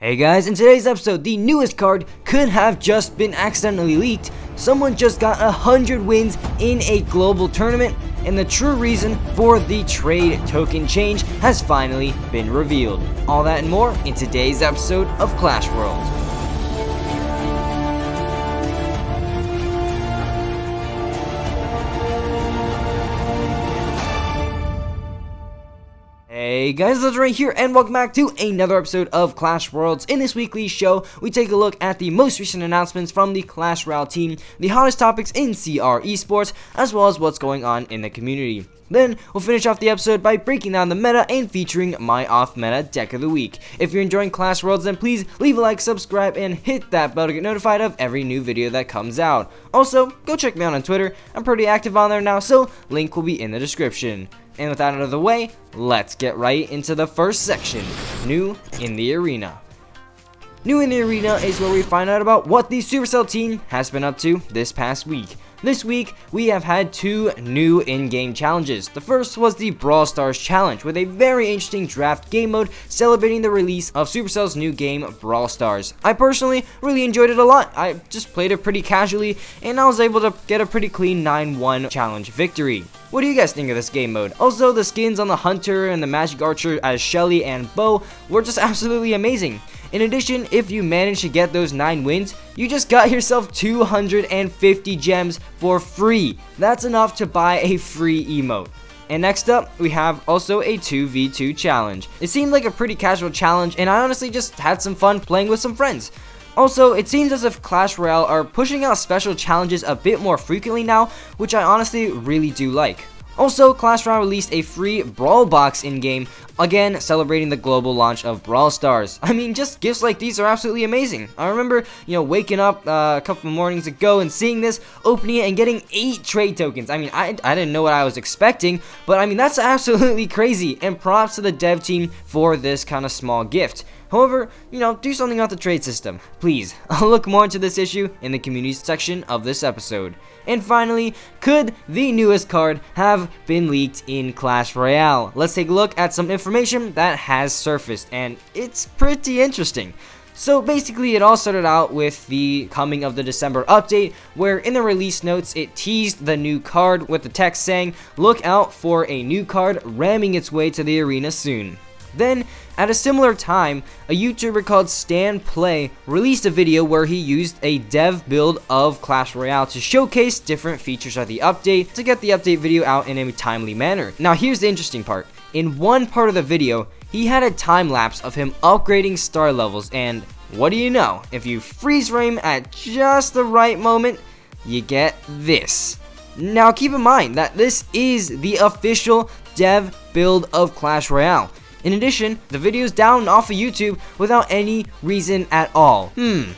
Hey guys, in today's episode, the newest card could have just been accidentally leaked. Someone just got 100 wins in a global tournament, and the true reason for the trade token change has finally been revealed. All that and more in today's episode of Clash Worlds. Hey guys, Legendaray here, and welcome back to another episode of Clash Worlds. In this weekly show, we take a look at the most recent announcements from the Clash Royale team, the hottest topics in CR eSports, as well as what's going on in the community. Then, we'll finish off the episode by breaking down the meta and featuring my off-meta deck of the week. If you're enjoying Clash Worlds, then please leave a like, subscribe, and hit that bell to get notified of every new video that comes out. Also, go check me out on Twitter. I'm pretty active on there now, so link will be in the description. And with that out of the way, let's get right into the first section, New in the Arena. New in the Arena is where we find out about what the Supercell team has been up to this past week. This week, we have had two new in-game challenges. The first was the Brawl Stars challenge, with a very interesting draft game mode celebrating the release of Supercell's new game, Brawl Stars. I personally really enjoyed it a lot. I just played it pretty casually, and I was able to get a pretty clean 9-1 challenge victory. What do you guys think of this game mode? Also, the skins on the Hunter and the Magic Archer as Shelly and Bo were just absolutely amazing. In addition, if you manage to get those 9 wins, you just got yourself 250 gems for free. That's enough to buy a free emote. And next up, we have also a 2v2 challenge. It seemed like a pretty casual challenge, and I honestly just had some fun playing with some friends. Also, it seems as if Clash Royale are pushing out special challenges a bit more frequently now, which I honestly really do like. Also, Clash Royale released a free Brawl Box in-game, again celebrating the global launch of Brawl Stars. I mean, just gifts like these are absolutely amazing. I remember, waking up a couple of mornings ago and seeing this, opening it, and getting 8 trade tokens. I mean, I didn't know what I was expecting, but I mean, that's absolutely crazy, and props to the dev team for this kind of small gift. However, do something about the trade system, please. I'll look more into this issue in the community section of this episode. And finally, could the newest card have been leaked in Clash Royale? Let's take a look at some information that has surfaced, and it's pretty interesting. So basically, it all started out with the coming of the December update, where in the release notes, it teased the new card with the text saying, "Look out for a new card ramming its way to the arena soon." Then, at a similar time, a YouTuber called Stan Play released a video where he used a dev build of Clash Royale to showcase different features of the update to get the update video out in a timely manner. Now here's the interesting part. In one part of the video, he had a time lapse of him upgrading star levels, and what do you know? If you freeze frame at just the right moment, you get this. Now keep in mind that this is the official dev build of Clash Royale. In addition, the video's down off of YouTube without any reason at all.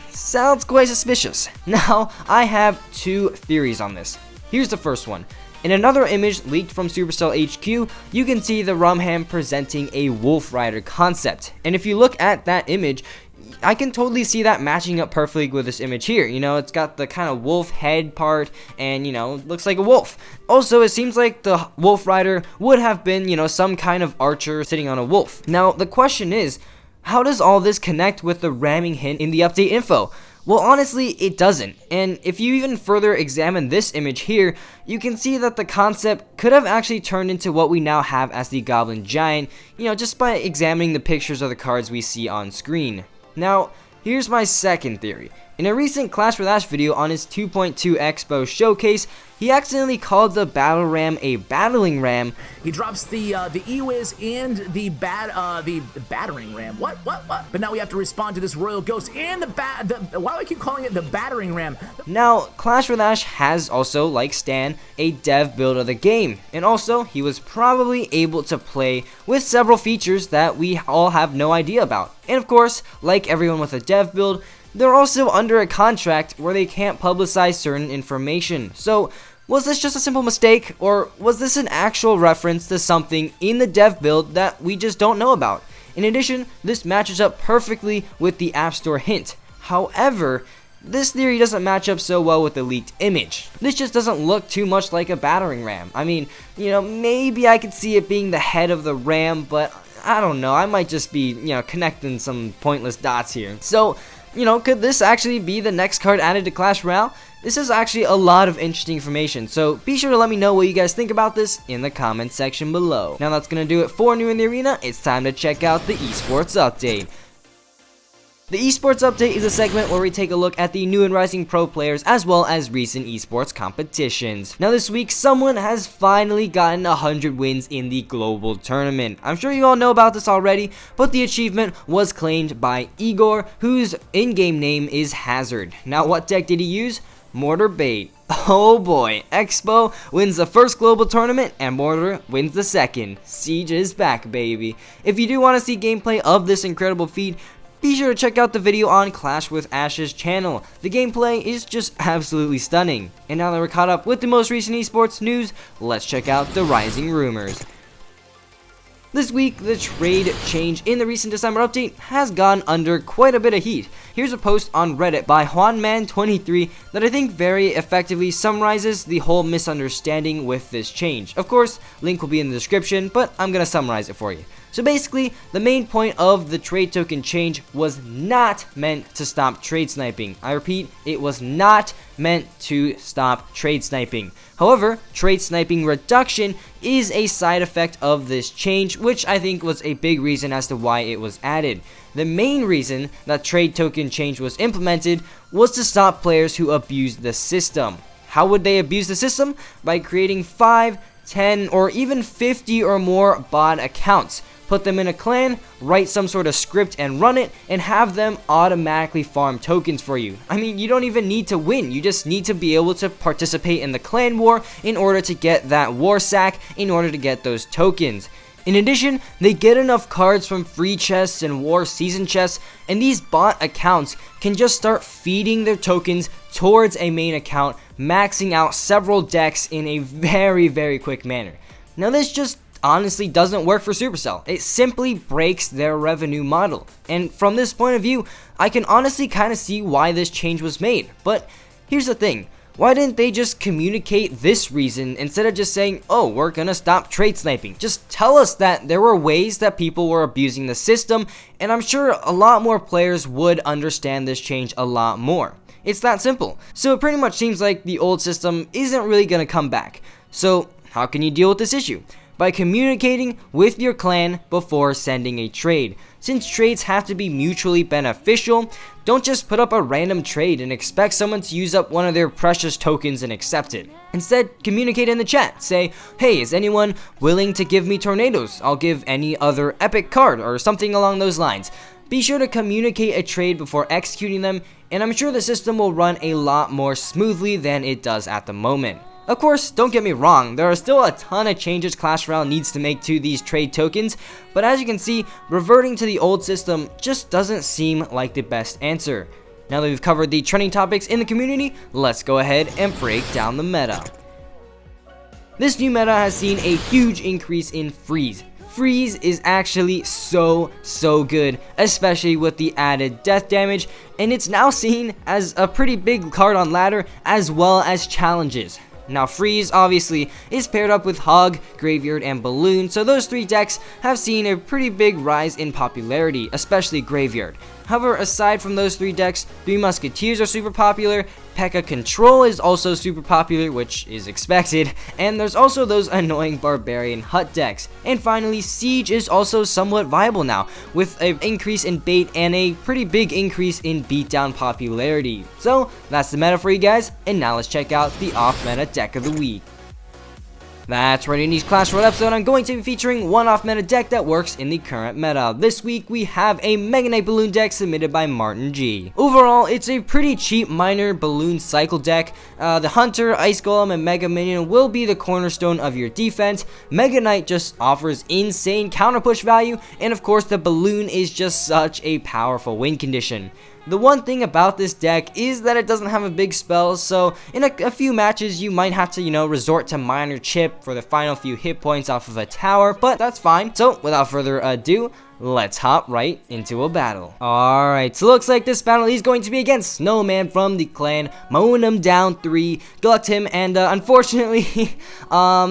Sounds quite suspicious. Now, I have 2 theories on this. Here's the first one. In another image leaked from Supercell HQ, you can see the Rumham presenting a Wolf Rider concept. And if you look at that image, I can totally see that matching up perfectly with this image here. It's got the kind of wolf head part and, looks like a wolf. Also, it seems like the Wolf Rider would have been, some kind of archer sitting on a wolf. Now, the question is, how does all this connect with the ramming hint in the update info? Well, honestly, it doesn't. And if you even further examine this image here, you can see that the concept could have actually turned into what we now have as the Goblin Giant, just by examining the pictures of the cards we see on screen. Now, here's my second theory. In a recent Clash with Ash video on his 2.2 Expo showcase, he accidentally called the Battle Ram a Battling Ram. He drops the E-Wiz and the Battering Ram. What? But now we have to respond to this Royal Ghost and why do I keep calling it the Battering Ram? Now, Clash with Ash has also, like Stan, a dev build of the game. And also, he was probably able to play with several features that we all have no idea about. And of course, like everyone with a dev build, they're also under a contract where they can't publicize certain information. So, was this just a simple mistake, or was this an actual reference to something in the dev build that we just don't know about? In addition, this matches up perfectly with the App Store hint. However, this theory doesn't match up so well with the leaked image. This just doesn't look too much like a battering ram. I mean, maybe I could see it being the head of the ram, but I don't know, I might just be, connecting some pointless dots here. So, could this actually be the next card added to Clash Royale? This is actually a lot of interesting information, so be sure to let me know what you guys think about this in the comment section below. Now that's gonna do it for New in the Arena. It's time to check out the eSports update. The eSports update is a segment where we take a look at the new and rising pro players as well as recent eSports competitions. Now this week, someone has finally gotten 100 wins in the global tournament. I'm sure you all know about this already, but the achievement was claimed by Igor, whose in-game name is Hazard. Now what deck did he use? Mortar Bait. Oh boy, Expo wins the first global tournament and Mortar wins the second. Siege is back, baby. If you do want to see gameplay of this incredible feat, be sure to check out the video on Clash with Ash's channel. The gameplay is just absolutely stunning. And now that we're caught up with the most recent esports news, let's check out the rising rumors. This week, the trade change in the recent December update has gone under quite a bit of heat. Here's a post on Reddit by Juanman23 that I think very effectively summarizes the whole misunderstanding with this change. Of course, link will be in the description, but I'm gonna summarize it for you. So basically, the main point of the trade token change was not meant to stop trade sniping. I repeat, it was not meant to stop trade sniping. However, trade sniping reduction is a side effect of this change, which I think was a big reason as to why it was added. The main reason that trade token change was implemented was to stop players who abused the system. How would they abuse the system? By creating 5, 10, or even 50 or more bot accounts. Put them in a clan, write some sort of script and run it, and have them automatically farm tokens for you. I mean, you don't even need to win, you just need to be able to participate in the clan war in order to get that war sack, in order to get those tokens. In addition, they get enough cards from free chests and war season chests, and these bot accounts can just start feeding their tokens towards a main account, maxing out several decks in a very quick manner. Now this just honestly doesn't work for Supercell. It simply breaks their revenue model. And from this point of view, I can honestly kind of see why this change was made. But here's the thing. Why didn't they just communicate this reason instead of just saying, oh, we're gonna stop trade sniping? Just tell us that there were ways that people were abusing the system, and I'm sure a lot more players would understand this change a lot more. It's that simple. So it pretty much seems like the old system isn't really gonna come back. So how can you deal with this issue? By communicating with your clan before sending a trade. Since trades have to be mutually beneficial, don't just put up a random trade and expect someone to use up one of their precious tokens and accept it. Instead, communicate in the chat. Say, hey, is anyone willing to give me tornadoes? I'll give any other epic card or something along those lines. Be sure to communicate a trade before executing them, and I'm sure the system will run a lot more smoothly than it does at the moment. Of course, don't get me wrong, there are still a ton of changes Clash Royale needs to make to these trade tokens, but as you can see, reverting to the old system just doesn't seem like the best answer. Now that we've covered the trending topics in the community, let's go ahead and break down the meta. This new meta has seen a huge increase in freeze. Freeze is actually so good, especially with the added death damage, and it's now seen as a pretty big card on ladder as well as challenges. Now Freeze obviously is paired up with Hog, Graveyard, and Balloon, so those three decks have seen a pretty big rise in popularity, especially Graveyard. However, aside from those three decks, Three Musketeers are super popular, P.E.K.K.A. Control is also super popular, which is expected, and there's also those annoying Barbarian Hut decks. And finally, Siege is also somewhat viable now, with an increase in bait and a pretty big increase in beatdown popularity. So, that's the meta for you guys, and now let's check out the off-meta deck of the week. That's right, in each Clash Royale episode, I'm going to be featuring one off-meta deck that works in the current meta. This week, we have a Mega Knight Balloon deck submitted by Martin G. Overall, it's a pretty cheap minor balloon cycle deck. The Hunter, Ice Golem, and Mega Minion will be the cornerstone of your defense. Mega Knight just offers insane counter push value, and of course, the balloon is just such a powerful win condition. The one thing about this deck is that it doesn't have a big spell, so in a few matches you might have to, resort to Minor Chip for the final few hit points off of a tower, but that's fine. So without further ado, let's hop right into a battle. Alright, so looks like this battle is going to be against Snowman from the clan, mowing him down 3. Good luck to him, and unfortunately,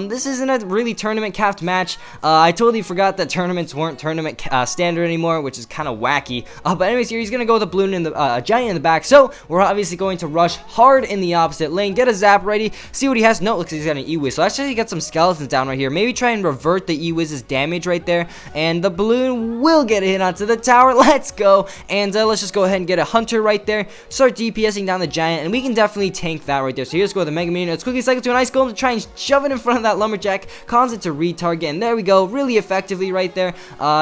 this isn't a really tournament capped match. I totally forgot that tournaments weren't tournament standard anymore, which is kind of wacky. But anyways, here he's gonna go with a balloon in the giant in the back, so we're obviously going to rush hard in the opposite lane, get a zap ready, see what he has. No, looks like he's got an E-Wiz, so let's actually get some skeletons down right here. Maybe try and revert the E-Wiz's damage right there, and the balloon will get a hit onto the tower. Let's go, and let's just go ahead and get a hunter right there, start DPSing down the giant, and we can definitely tank that right there. So here's go with the Mega Minion. Let's quickly cycle to an ice golem to try and shove it in front of that lumberjack, cause it to retarget, and there we go, really effectively right there,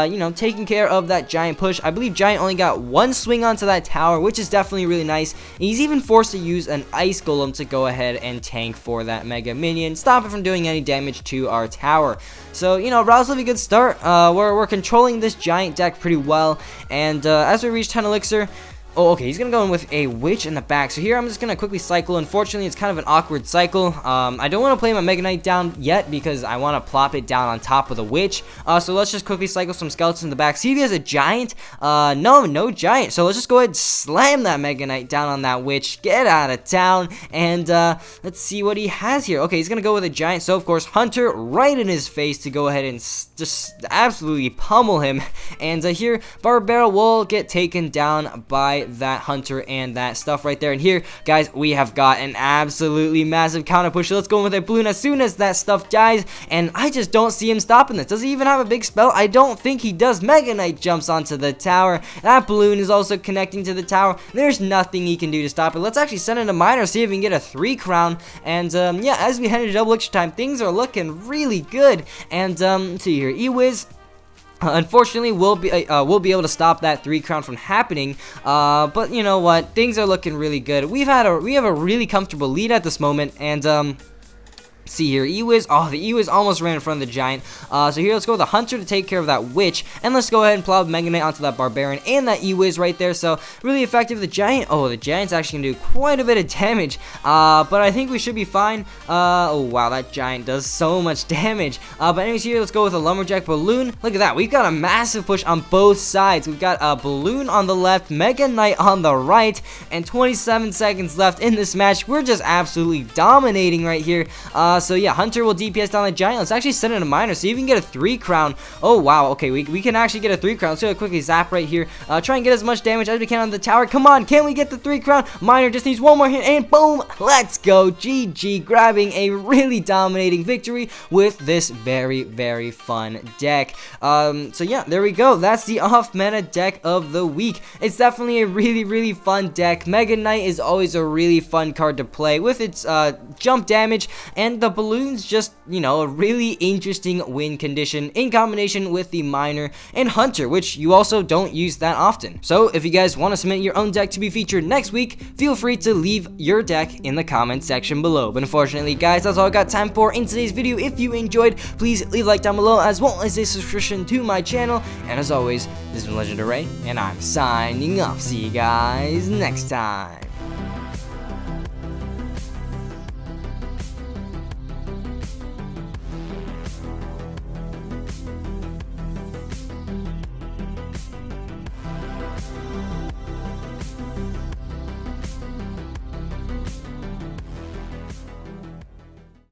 you know, taking care of that giant push. I believe giant only got 1 swing onto that tower, which is definitely really nice. And he's even forced to use an ice golem to go ahead and tank for that Mega Minion, stop it from doing any damage to our tower. So, you know, relatively good start. We're controlling this giant deck pretty well, and as we reach 10 elixir, oh, okay, he's gonna go in with a witch in the back. So here I'm just gonna quickly cycle. Unfortunately, it's kind of an awkward cycle. I don't want to play my Mega Knight down yet because I want to plop it down on top of the witch. So let's just quickly cycle some skeletons in the back. See if he has a giant. No giant. So let's just go ahead and slam that Mega Knight down on that witch. Get out of town. And let's see what he has here. Okay, he's gonna go with a giant. So of course, Hunter right in his face to go ahead and just absolutely pummel him. And here, Barbara will get taken down by that hunter and that stuff right there. And here, guys, we have got an absolutely massive counter push. So let's go in with a balloon as soon as that stuff dies, and I just don't see him stopping this. Does he even have a big spell? I don't think he does. Mega Knight jumps onto the tower. That balloon is also connecting to the tower. There's nothing he can do to stop it. Let's actually send in a miner, see if we can get a 3 crown. And yeah, as we head into double extra time, things are looking really good. And let's see here, E-Wiz, unfortunately, we'll be able to stop that 3 crown from happening. But you know what? Things are looking really good. We have a really comfortable lead at this moment, and see here, E-Wiz. Oh, the E-Wiz almost ran in front of the giant. So here, let's go with the hunter to take care of that witch, and let's go ahead and plop Mega Knight onto that barbarian and that E-Wiz right there. So really effective. The giant. Oh, the giant's actually gonna do quite a bit of damage. But I think we should be fine. Oh wow, that giant does so much damage. But anyways, here, let's go with a lumberjack balloon. Look at that. We've got a massive push on both sides. We've got a balloon on the left, Mega Knight on the right, and 27 seconds left in this match. We're just absolutely dominating right here. So yeah, Hunter will DPS down the giant. Let's actually send in a miner, see if we can get a 3 crown. Oh wow, okay, we can actually get a 3 crown. Let's do a quickly zap right here. Try and get as much damage as we can on the tower. Come on, can we get the 3 crown? Miner just needs 1 more hit, and boom, let's go. GG, grabbing a really dominating victory with this very, very fun deck. So yeah, there we go. That's the off-meta deck of the week. It's definitely a really, really fun deck. Mega Knight is always a really fun card to play with its jump damage, and the balloons just, you know, a really interesting win condition in combination with the miner and hunter, which you also don't use that often. So if you guys want to submit your own deck to be featured next week, feel free to leave your deck in the comment section below. But unfortunately, guys, that's all I got time for in today's video. If you enjoyed, please leave a like down below, as well as a subscription to my channel. And as always, this has been Legendaray, and I'm signing off. See you guys next time.